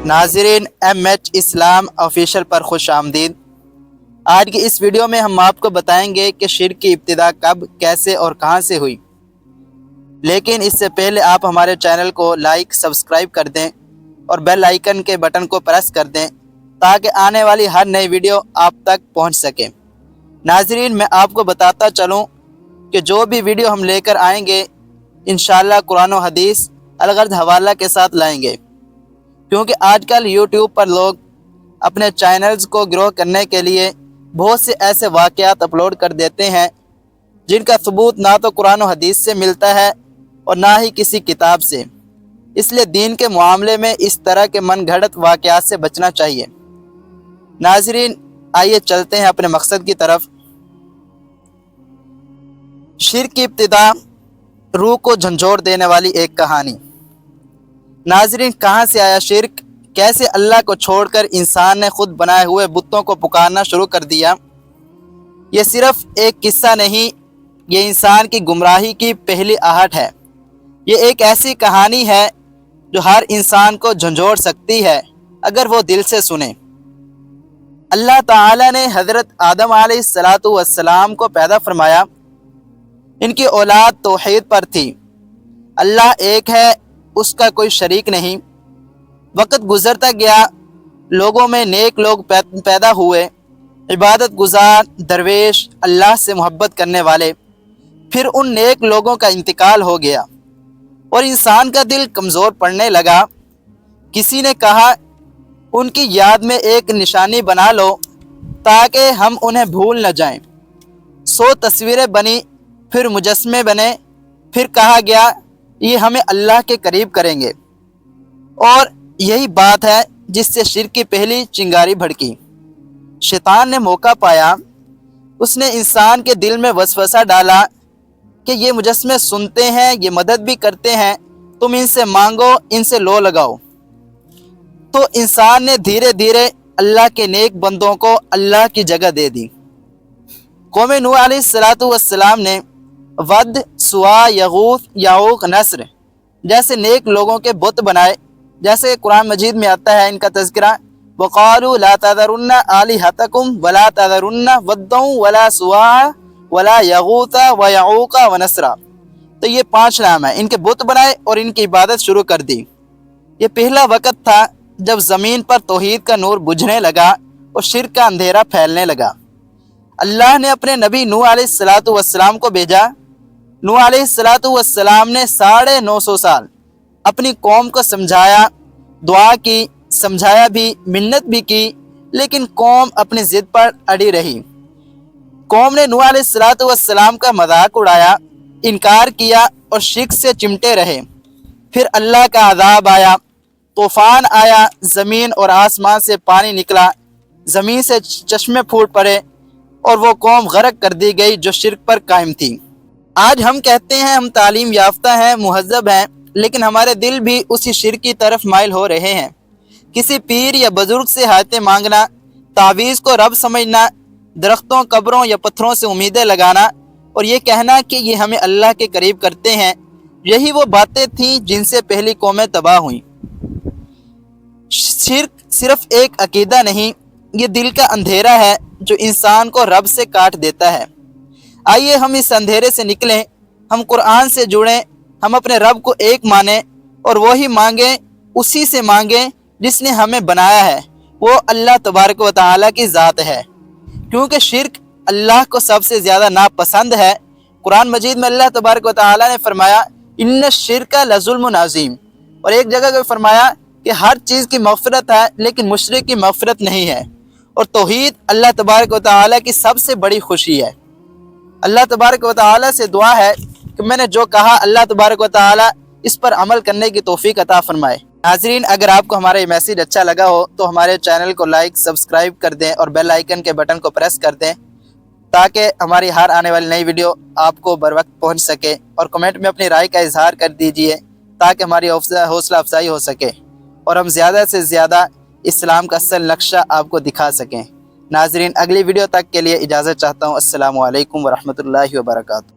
ناظرین MH اسلام official پر خوش آمدید۔ آج کی اس ویڈیو میں ہم آپ کو بتائیں گے کہ شرک کی ابتدا کب، کیسے اور کہاں سے ہوئی۔ لیکن اس سے پہلے آپ ہمارے چینل کو لائک، سبسکرائب کر دیں اور بیل آئیکن کے بٹن کو پریس کر دیں تاکہ آنے والی ہر نئی ویڈیو آپ تک پہنچ سکے۔ ناظرین، میں آپ کو بتاتا چلوں کہ جو بھی ویڈیو ہم لے کر آئیں گے انشاءاللہ قرآن و حدیث الغرض حوالہ کے ساتھ لائیں گے، کیونکہ آج کل یوٹیوب پر لوگ اپنے چینلز کو گرو کرنے کے لیے بہت سے ایسے واقعات اپلوڈ کر دیتے ہیں جن کا ثبوت نہ تو قرآن و حدیث سے ملتا ہے اور نہ ہی کسی کتاب سے۔ اس لیے دین کے معاملے میں اس طرح کے من گھڑت واقعات سے بچنا چاہیے۔ ناظرین، آئیے چلتے ہیں اپنے مقصد کی طرف۔ شرک کی ابتدا، روح کو جھنجھوڑ دینے والی ایک کہانی۔ ناظرین، کہاں سے آیا شرک؟ کیسے اللہ کو چھوڑ کر انسان نے خود بنائے ہوئے بتوں کو پکارنا شروع کر دیا؟ یہ صرف ایک قصہ نہیں، یہ انسان کی گمراہی کی پہلی آہٹ ہے۔ یہ ایک ایسی کہانی ہے جو ہر انسان کو جھنجھوڑ سکتی ہے اگر وہ دل سے سنے۔ اللہ تعالی نے حضرت آدم علیہ السلام کو پیدا فرمایا۔ ان کی اولاد توحید پر تھی۔ اللہ ایک ہے، اس کا کوئی شریک نہیں۔ وقت گزرتا گیا، لوگوں میں نیک لوگ پیدا ہوئے، عبادت گزار، درویش، اللہ سے محبت کرنے والے۔ پھر ان نیک لوگوں کا انتقال ہو گیا اور انسان کا دل کمزور پڑنے لگا۔ کسی نے کہا ان کی یاد میں ایک نشانی بنا لو تاکہ ہم انہیں بھول نہ جائیں۔ 100 تصویریں بنی، پھر مجسمے بنے، پھر کہا گیا یہ ہمیں اللہ کے قریب کریں گے، اور یہی بات ہے جس سے شرک کی پہلی چنگاری بھڑکی۔ شیطان نے موقع پایا، اس نے انسان کے دل میں وسوسہ ڈالا کہ یہ مجسمے سنتے ہیں، یہ مدد بھی کرتے ہیں، تم ان سے مانگو، ان سے لو لگاؤ۔ تو انسان نے دھیرے دھیرے اللہ کے نیک بندوں کو اللہ کی جگہ دے دی۔ قوم نوح علیہ السلام نے ود، سوا، یغوث، یعوق، نصر جیسے نیک لوگوں کے بت بنائے، جیسے قرآن مجید میں آتا ہے ان کا تذکرہ، وَقَالُوا لَا تَذَرُنَّ آلِهَتَكُمْ وَلَا تَذَرُنَّ وَدًّا وَلَا سُوَاعًا وَلَا يَغُوثَ وَيَعُوقَ وَنَسْرًا۔ تو یہ 5 نام ہیں، ان کے بت بنائے اور ان کی عبادت شروع کر دی۔ یہ پہلا وقت تھا جب زمین پر توحید کا نور بجھنے لگا اور شرک کا اندھیرا پھیلنے لگا۔ اللہ نے اپنے نبی نوح علیہ السلام کو بھیجا۔ نوح علیہ السلام نے 950 سال اپنی قوم کو سمجھایا، دعا کی، سمجھایا بھی، منت بھی کی، لیکن قوم اپنی ضد پر اڑی رہی۔ قوم نے نوح علیہ السلام کا مذاق اڑایا، انکار کیا اور شرک سے چمٹے رہے۔ پھر اللہ کا عذاب آیا، طوفان آیا، زمین اور آسمان سے پانی نکلا، زمین سے چشمے پھوٹ پڑے اور وہ قوم غرق کر دی گئی جو شرک پر قائم تھی۔ آج ہم کہتے ہیں ہم تعلیم یافتہ ہیں، مہذب ہیں، لیکن ہمارے دل بھی اسی شرک کی طرف مائل ہو رہے ہیں۔ کسی پیر یا بزرگ سے حاجتیں مانگنا، تعویذ کو رب سمجھنا، درختوں، قبروں یا پتھروں سے امیدیں لگانا اور یہ کہنا کہ یہ ہمیں اللہ کے قریب کرتے ہیں، یہی وہ باتیں تھیں جن سے پہلی قومیں تباہ ہوئیں۔ شرک صرف ایک عقیدہ نہیں، یہ دل کا اندھیرا ہے جو انسان کو رب سے کاٹ دیتا ہے۔ آئیے ہم اس اندھیرے سے نکلیں، ہم قرآن سے جڑیں، ہم اپنے رب کو ایک مانیں اور وہی مانگیں، اسی سے مانگیں جس نے ہمیں بنایا ہے، وہ اللہ تبارک و تعالیٰ کی ذات ہے۔ کیونکہ شرک اللہ کو سب سے زیادہ ناپسند ہے۔ قرآن مجید میں اللہ تبارک و تعالیٰ نے فرمایا ان الشرک لظلم عظیم، اور ایک جگہ پہ فرمایا کہ ہر چیز کی مغفرت ہے لیکن مشرک کی مغفرت نہیں ہے، اور توحید اللہ تبارک و تعالیٰ کی سب سے بڑی خوشی ہے۔ اللہ تبارک و تعالیٰ سے دعا ہے کہ میں نے جو کہا اللہ تبارک و تعالیٰ اس پر عمل کرنے کی توفیق عطا فرمائے۔ ناظرین، اگر آپ کو ہمارا یہ میسیج اچھا لگا ہو تو ہمارے چینل کو لائک، سبسکرائب کر دیں اور بیل آئیکن کے بٹن کو پریس کر دیں تاکہ ہماری ہر آنے والی نئی ویڈیو آپ کو بر وقت پہنچ سکے، اور کمنٹ میں اپنی رائے کا اظہار کر دیجئے تاکہ ہماری حوصلہ افزائی ہو سکے اور ہم زیادہ سے زیادہ اسلام کا اصل نقشہ آپ کو دکھا سکیں۔ ناظرین، اگلی ویڈیو تک کے لیے اجازت چاہتا ہوں۔ السلام علیکم ورحمۃ اللہ وبرکاتہ۔